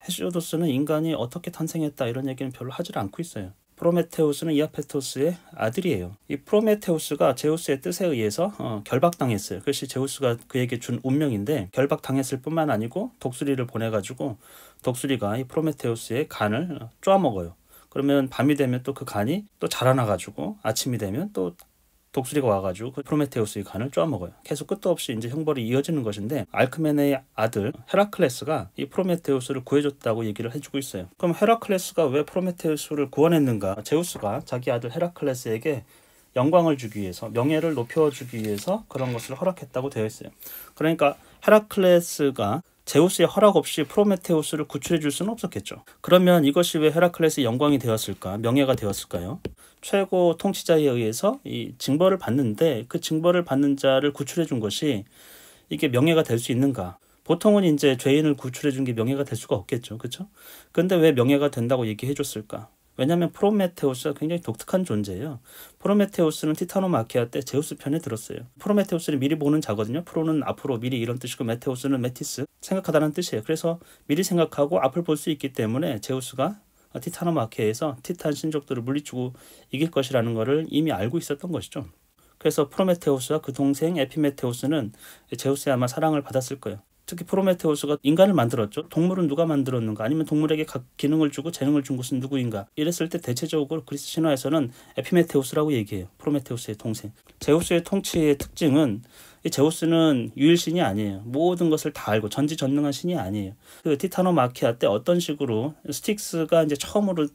헤시오도스는 인간이 어떻게 탄생했다 이런 얘기는 별로 하질 않고 있어요. 프로메테우스는 이아페토스의 아들이에요. 이 프로메테우스가 제우스의 뜻에 의해서 결박당했어요. 그것이 제우스가 그에게 준 운명인데, 결박당했을 뿐만 아니고 독수리를 보내가지고 독수리가 이 프로메테우스의 간을 쪼아먹어요. 그러면 밤이 되면 또 그 간이 또 자라나가지고 아침이 되면 또 독수리가 와가지고 그 프로메테우스의 간을 쪼아먹어요. 계속 끝도 없이 이제 형벌이 이어지는 것인데, 알크메네의 아들 헤라클레스가 이 프로메테우스를 구해줬다고 얘기를 해주고 있어요. 그럼 헤라클레스가 왜 프로메테우스를 구원했는가? 제우스가 자기 아들 헤라클레스에게 영광을 주기 위해서, 명예를 높여주기 위해서 그런 것을 허락했다고 되어 있어요. 그러니까 헤라클레스가 제우스의 허락 없이 프로메테우스를 구출해 줄 수는 없었겠죠. 그러면 이것이 왜 헤라클레스의 영광이 되었을까? 명예가 되었을까요? 최고 통치자에 의해서 이 징벌을 받는데, 그 징벌을 받는 자를 구출해 준 것이 이게 명예가 될 수 있는가? 보통은 이제 죄인을 구출해 준 게 명예가 될 수가 없겠죠. 그렇죠? 근데 왜 명예가 된다고 얘기해 줬을까? 왜냐하면 프로메테우스가 굉장히 독특한 존재예요. 프로메테우스는 티타노마키아 때 제우스 편에 들었어요. 프로메테우스는 미리 보는 자거든요. 프로는 앞으로, 미리 이런 뜻이고, 메테우스는 메티스, 생각하다는 뜻이에요. 그래서 미리 생각하고 앞을 볼 수 있기 때문에 제우스가 티타노마키아에서 티탄 신족들을 물리치고 이길 것이라는 것을 이미 알고 있었던 것이죠. 그래서 프로메테우스와 그 동생 에피메테우스는 제우스의 아마 사랑을 받았을 거예요. 특히 프로메테우스가 인간을 만들었죠. 동물은 누가 만들었는가? 아니면 동물에게 각 기능을 주고 재능을 준 것은 누구인가? 이랬을 때 대체적으로 그리스 신화에서는 에피메테우스라고 얘기해요. 프로메테우스의 동생. 제우스의 통치의 특징은, 이 제우스는 유일신이 아니에요. 모든 것을 다 알고 전지전능한 신이 아니에요. 그 티타노마키아 때 어떤 식으로 스틱스가 이제 처음으로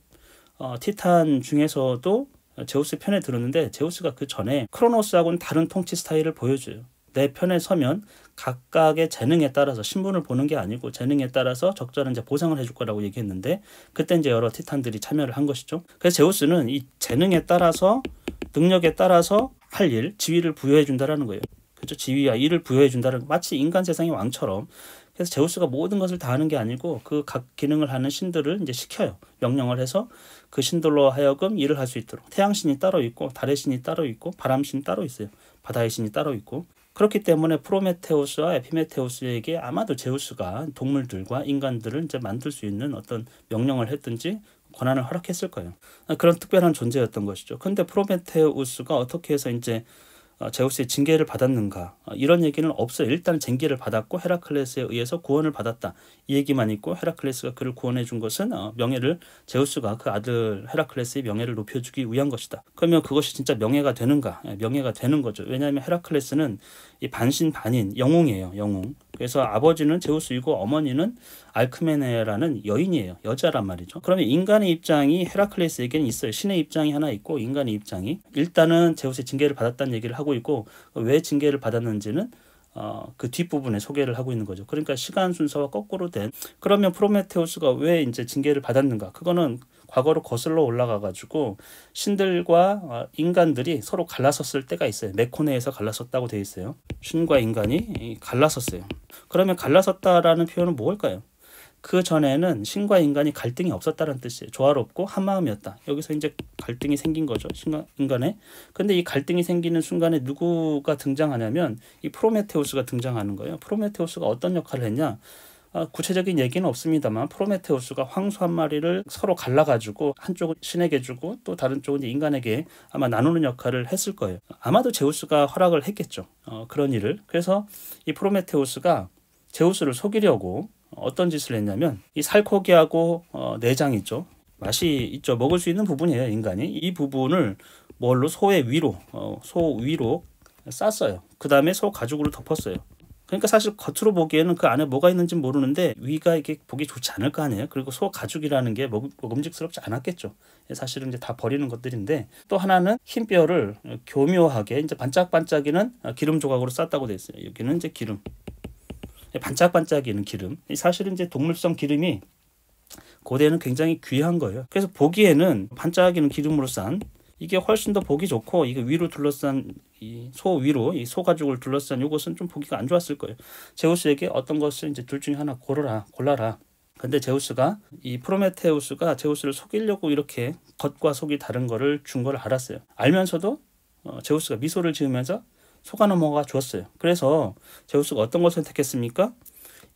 티탄 중에서도 제우스 편에 들었는데, 제우스가 그 전에 크로노스하고는 다른 통치 스타일을 보여줘요. 내 편에 서면 각각의 재능에 따라서, 신분을 보는 게 아니고 재능에 따라서 적절한 이제 보상을 해줄 거라고 얘기했는데, 그때 이제 여러 티탄들이 참여를 한 것이죠. 그래서 제우스는 이 재능에 따라서, 능력에 따라서 할 일, 지위를 부여해 준다라는 거예요. 그렇죠? 지위와 일을 부여해 준다는 거, 마치 인간 세상의 왕처럼. 그래서 제우스가 모든 것을 다 하는 게 아니고 그 각 기능을 하는 신들을 이제 시켜요. 명령을 해서 그 신들로 하여금 일을 할 수 있도록. 태양신이 따로 있고, 달의 신이 따로 있고, 바람신이 따로 있어요. 바다의 신이 따로 있고. 그렇기 때문에 프로메테우스와 에피메테우스에게 아마도 제우스가 동물들과 인간들을 이제 만들 수 있는 어떤 명령을 했든지 권한을 허락했을 거예요. 그런 특별한 존재였던 것이죠. 근데 프로메테우스가 어떻게 해서 이제 제우스의 징계를 받았는가, 이런 얘기는 없어요. 일단 징계를 받았고 헤라클레스에 의해서 구원을 받았다, 이 얘기만 있고, 헤라클레스가 그를 구원해 준 것은 명예를, 제우스가 그 아들 헤라클레스의 명예를 높여주기 위한 것이다. 그러면 그것이 진짜 명예가 되는가? 명예가 되는 거죠. 왜냐하면 헤라클레스는 이 반신반인 영웅이에요. 영웅. 그래서 아버지는 제우스이고 어머니는 알크메네라는 여인이에요. 여자란 말이죠. 그러면 인간의 입장이 헤라클레스에게는 있어요. 신의 입장이 하나 있고 인간의 입장이. 일단은 제우스의 징계를 받았다는 얘기를 하고 있고, 왜 징계를 받았는지는 그 뒷부분에 소개를 하고 있는 거죠. 그러니까 시간 순서와 거꾸로 된. 그러면 프로메테우스가 왜 이제 징계를 받았는가? 그거는 과거로 거슬러 올라가 가지고 신들과 인간들이 서로 갈라섰을 때가 있어요. 메코네에서 갈라섰다고 되어 있어요. 신과 인간이 갈라섰어요. 그러면 갈라섰다라는 표현은 뭘까요? 그 전에는 신과 인간이 갈등이 없었다는 뜻이에요. 조화롭고 한마음이었다. 여기서 이제 갈등이 생긴 거죠. 신과 인간에. 근데 이 갈등이 생기는 순간에 누구가 등장하냐면 이 프로메테우스가 등장하는 거예요. 프로메테우스가 어떤 역할을 했냐? 구체적인 얘기는 없습니다만, 프로메테우스가 황소 한 마리를 서로 갈라가지고 한쪽은 신에게 주고 또 다른 쪽은 이제 인간에게 아마 나누는 역할을 했을 거예요. 아마도 제우스가 허락을 했겠죠. 그런 일을. 그래서 이 프로메테우스가 제우스를 속이려고 어떤 짓을 했냐면, 이 살코기하고 내장 있죠. 맛이 있죠. 먹을 수 있는 부분이에요, 인간이. 이 부분을 뭘로? 소의 위로, 소 위로 쌌어요. 그 다음에 소 가죽으로 덮었어요. 그러니까 사실 겉으로 보기에는 그 안에 뭐가 있는지 모르는데 위가 이게 보기 좋지 않을 거 아니에요. 그리고 소 가죽이라는 게 먹음직스럽지 않았겠죠. 사실은 이제 다 버리는 것들인데, 또 하나는 흰 뼈를 교묘하게 이제 반짝반짝이는 기름 조각으로 쌌다고 돼 있어요. 여기는 이제 기름. 반짝반짝이는 기름. 사실은 이제 동물성 기름이 고대에는 굉장히 귀한 거예요. 그래서 보기에는 반짝이는 기름으로 싼, 이게 훨씬 더 보기 좋고, 이게 위로 둘러싼 이 소 위로 이 소 가죽을 둘러싼 이것은 좀 보기가 안 좋았을 거예요. 제우스에게 어떤 것을 이제 둘 중에 하나 골라라. 근데 제우스가, 이 프로메테우스가 제우스를 속이려고 이렇게 겉과 속이 다른 거를 준 걸 알았어요. 알면서도 제우스가 미소를 지으면서 속아 넘어가 줬어요. 그래서 제우스가 어떤 걸 선택했습니까?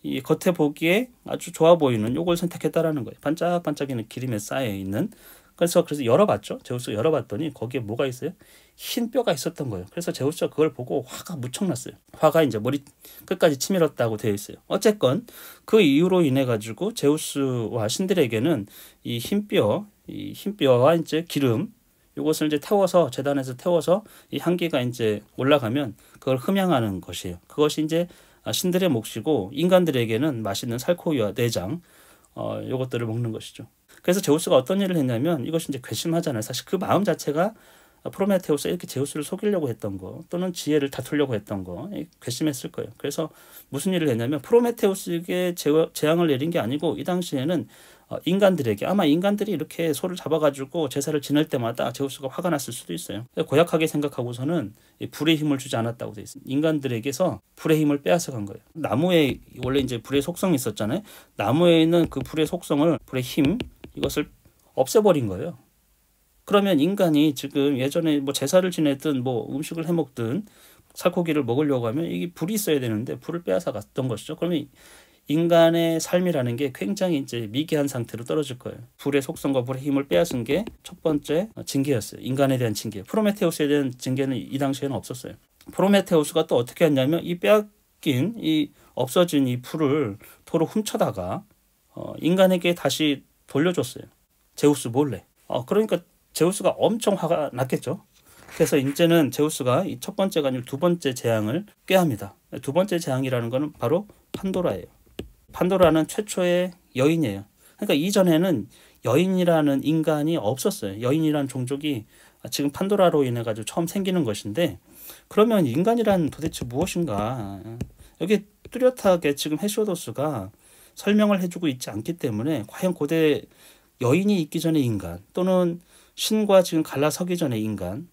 이 겉에 보기에 아주 좋아 보이는 요걸 선택했다라는 거예요. 반짝반짝이는 기름에 쌓여 있는. 그래서 열어봤죠. 제우스가 열어봤더니 거기에 뭐가 있어요? 흰 뼈가 있었던 거예요. 그래서 제우스가 그걸 보고 화가 무척 났어요. 화가 이제 머리 끝까지 치밀었다고 되어 있어요. 어쨌건 그 이유로 인해 가지고 제우스와 신들에게는 이 흰뼈와 이제 기름 이것을 이제 태워서 제단에서 태워서 이 향기가 이제 올라가면 그걸 흠양하는 것이에요. 그것이 이제 신들의 몫이고 인간들에게는 맛있는 살코기와 내장 요것들을 먹는 것이죠. 그래서 제우스가 어떤 일을 했냐면 이것이 이제 괘씸하잖아요. 사실 그 마음 자체가 프로메테우스가 이렇게 제우스를 속이려고 했던 거 또는 지혜를 다투려고 했던 거 괘씸했을 거예요. 그래서 무슨 일을 했냐면 프로메테우스에게 재앙을 내린 게 아니고 이 당시에는 인간들에게 아마 인간들이 이렇게 소를 잡아가지고 제사를 지낼 때마다 제우스가 화가 났을 수도 있어요. 고약하게 생각하고서는 불의 힘을 주지 않았다고 돼 있습니다. 인간들에게서 불의 힘을 빼앗아 간 거예요. 나무에 원래 이제 불의 속성이 있었잖아요. 나무에 있는 그 불의 속성을 불의 힘 이것을 없애버린 거예요. 그러면 인간이 지금 예전에 뭐 제사를 지내든 뭐 음식을 해 먹든 살코기를 먹으려고 하면 이게 불이 있어야 되는데 불을 빼앗아 갔던 것이죠. 그러면 인간의 삶이라는 게 굉장히 이제 미개한 상태로 떨어질 거예요. 불의 속성과 불의 힘을 빼앗은 게 첫 번째 징계였어요. 인간에 대한 징계. 프로메테우스에 대한 징계는 이 당시에는 없었어요. 프로메테우스가 또 어떻게 했냐면 이 빼앗긴 이 없어진 이 풀을 도로 훔쳐다가 인간에게 다시 돌려줬어요. 제우스 몰래. 그러니까 제우스가 엄청 화가 났겠죠. 그래서 이제는 제우스가 이 첫 번째가 아니고 두 번째 재앙을 꾀합니다. 두 번째 재앙이라는 것은 바로 판도라예요. 판도라는 최초의 여인이에요. 그러니까 이전에는 여인이라는 인간이 없었어요. 여인이라는 종족이 지금 판도라로 인해 가지고 처음 생기는 것인데 그러면 인간이란 도대체 무엇인가? 여기 뚜렷하게 지금 헤시오도스가 설명을 해주고 있지 않기 때문에 과연 고대 여인이 있기 전의 인간 또는 신과 지금 갈라서기 전의 인간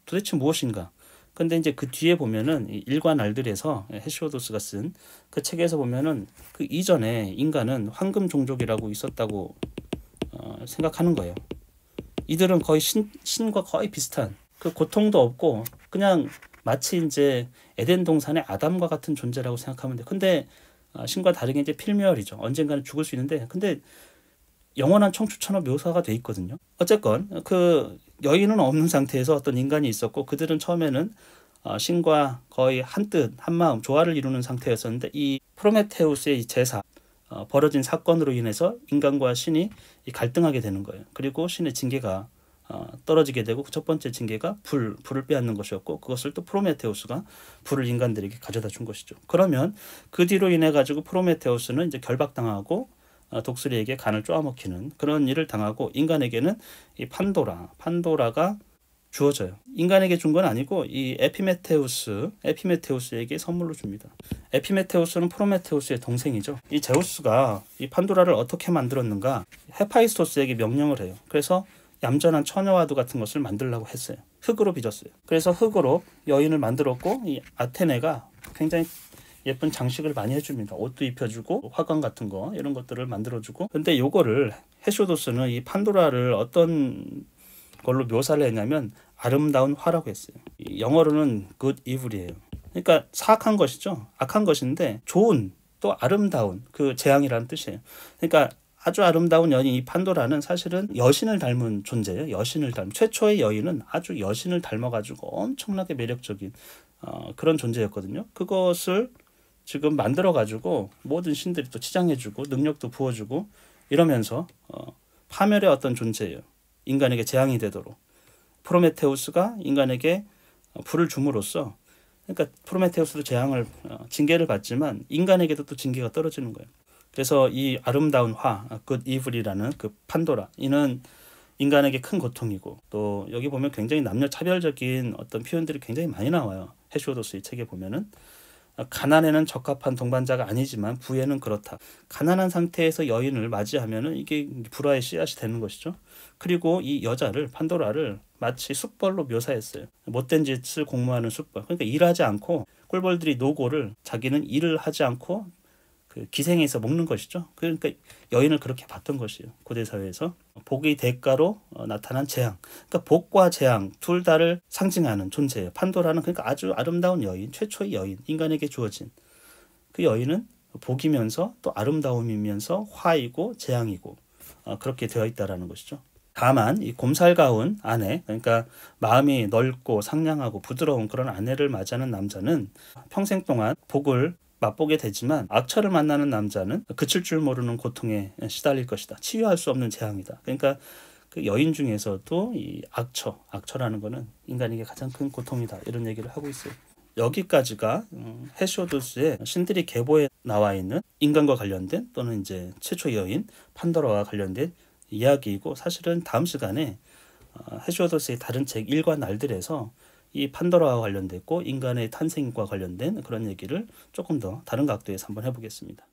도대체 무엇인가? 근데 이제 그 뒤에 보면은 일과 날들에서 헤시오도스가 쓴 그 책에서 보면은 그 이전에 인간은 황금 종족이라고 있었다고 생각하는 거예요. 이들은 거의 신과 거의 비슷한 그 고통도 없고 그냥 마치 이제 에덴 동산의 아담과 같은 존재라고 생각하면 돼요. 근데 신과 다르게 이제 필멸이죠. 언젠가는 죽을 수 있는데 근데 영원한 청춘처럼 묘사가 돼 있거든요. 어쨌건 그 여인은 없는 상태에서 어떤 인간이 있었고 그들은 처음에는 신과 거의 한뜻 한마음 조화를 이루는 상태였었는데 이 프로메테우스의 이 제사 벌어진 사건으로 인해서 인간과 신이 갈등하게 되는 거예요. 그리고 신의 징계가 떨어지게 되고 그 첫 번째 징계가 불을 빼앗는 것이었고 그것을 또 프로메테우스가 불을 인간들에게 가져다 준 것이죠. 그러면 그 뒤로 인해 가지고 프로메테우스는 이제 결박당하고 독수리에게 간을 쪼아먹히는 그런 일을 당하고 인간에게는 이 판도라가 주어져요. 인간에게 준 건 아니고 이 에피메테우스에게 선물로 줍니다. 에피메테우스는 프로메테우스의 동생이죠. 이 제우스가 이 판도라를 어떻게 만들었는가? 헤파이스토스에게 명령을 해요. 그래서 얌전한 처녀와도 같은 것을 만들려고 했어요. 흙으로 빚었어요. 그래서 흙으로 여인을 만들었고 이 아테네가 굉장히 예쁜 장식을 많이 해줍니다. 옷도 입혀주고 화관 같은 거 이런 것들을 만들어주고 근데 요거를 헤시오도스는 이 판도라를 어떤 걸로 묘사를 했냐면 아름다운 화라고 했어요. 영어로는 good evil이에요. 그러니까 사악한 것이죠. 악한 것인데 좋은 또 아름다운 그 재앙이라는 뜻이에요. 그러니까 아주 아름다운 여인 이 판도라는 사실은 여신을 닮은 존재예요. 여신을 닮은 최초의 여인은 아주 여신을 닮아가지고 엄청나게 매력적인 그런 존재였거든요. 그것을 지금 만들어가지고 모든 신들이 또 치장해주고 능력도 부어주고 이러면서 파멸의 어떤 존재예요. 인간에게 재앙이 되도록 프로메테우스가 인간에게 불을 줌으로써 그러니까 프로메테우스도 재앙을 징계를 받지만 인간에게도 또 징계가 떨어지는 거예요. 그래서 이 아름다운 화, good evil이라는 그 판도라 이는 인간에게 큰 고통이고 또 여기 보면 굉장히 남녀 차별적인 어떤 표현들이 굉장히 많이 나와요. 헤시오도스의 책에 보면은 가난에는 적합한 동반자가 아니지만 부에는 그렇다. 가난한 상태에서 여인을 맞이하면은 이게 불화의 씨앗이 되는 것이죠. 그리고 이 여자를 판도라를 마치 숫벌로 묘사했어요. 못된 짓을 공모하는 숫벌. 그러니까 일하지 않고 꿀벌들이 노고를 자기는 일을 하지 않고 그 기생해서 먹는 것이죠. 그러니까 여인을 그렇게 봤던 것이에요. 고대 사회에서 복의 대가로 나타난 재앙. 그러니까 복과 재앙 둘 다를 상징하는 존재예요. 판도라는 그러니까 아주 아름다운 여인, 최초의 여인, 인간에게 주어진 그 여인은 복이면서 또 아름다움이면서 화이고 재앙이고 그렇게 되어 있다라는 것이죠. 다만 이 곰살가운 아내, 그러니까 마음이 넓고 상냥하고 부드러운 그런 아내를 맞이하는 남자는 평생 동안 복을 맛보게 되지만, 악처를 만나는 남자는 그칠 줄 모르는 고통에 시달릴 것이다. 치유할 수 없는 재앙이다. 그러니까 그 여인 중에서도 이 악처라는 것은 인간에게 가장 큰 고통이다, 이런 얘기를 하고 있어요. 여기까지가 헤시오도스의 신들이 계보에 나와 있는 인간과 관련된, 또는 이제 최초 여인 판도라와 관련된 이야기이고, 사실은 다음 시간에 헤시오도스의 다른 책 1과 날들에서 이 판도라와 관련됐고 인간의 탄생과 관련된 그런 얘기를 조금 더 다른 각도에서 한번 해보겠습니다.